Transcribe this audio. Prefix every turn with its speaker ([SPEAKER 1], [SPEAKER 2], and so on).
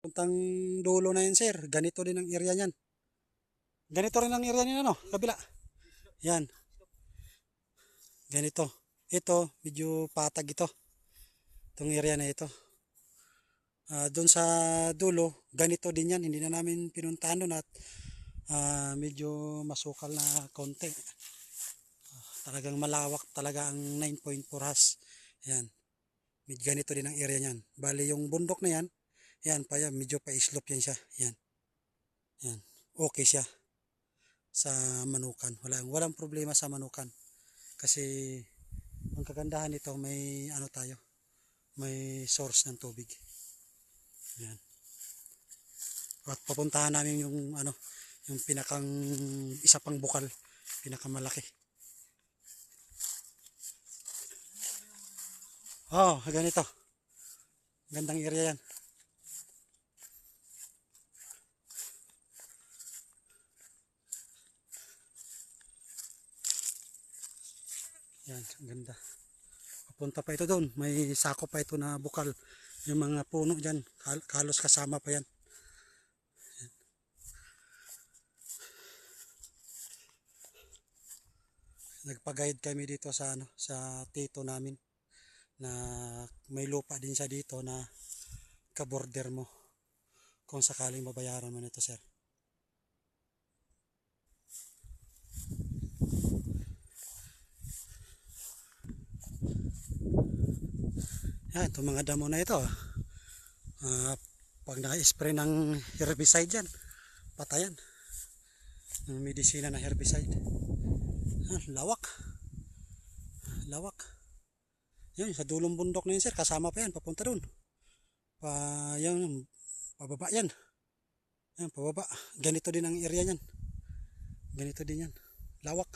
[SPEAKER 1] Puntang dulo na yan, sir. Ganito din ang area niyan. Ganito rin ang area niyan, ano? Kabila. Yan. Ganito. Ito, medyo patag ito. Itong area na ito. Doon sa dulo, ganito din yan. Hindi na namin pinuntahan doon at medyo masukal na konti. Talagang malawak talaga ang 9.4 has. Yan. Medyo ganito din ang area niyan. Bali yung bundok na yan, yan pa yan, medyo pa-slope yan siya. Yan. Yan. Okay siya sa manukan. Walang problema sa manukan. Kasi ang kagandahan nito may ano tayo, may source ng tubig. Yan. At papuntahan namin yung ano, yung pinakang isa pang bukal, pinakamalaki. Oh, ganito. Gandang area yan. Yan, ang ganda. Papunta pa ito doon. May sako pa ito na bukal. Yung mga puno dyan, kalos kasama pa yan. Nagpa-guide kami dito sa ano, sa tito namin na may lupa din siya dito na kaborder mo kung sakaling mabayaran mo nito, sir. Yan, itong mga damo na ito. Pag naka-spray ng herbicide yan, patayan. Ng medisina na herbicide. Lawak. Lawak. Yan, sa dulong bundok na yun, sir. Kasama pa yan, papunta doon. Yan, pababa yan. Yan, pababa. Ganito din ang area yan. Ganito din yan. Lawak.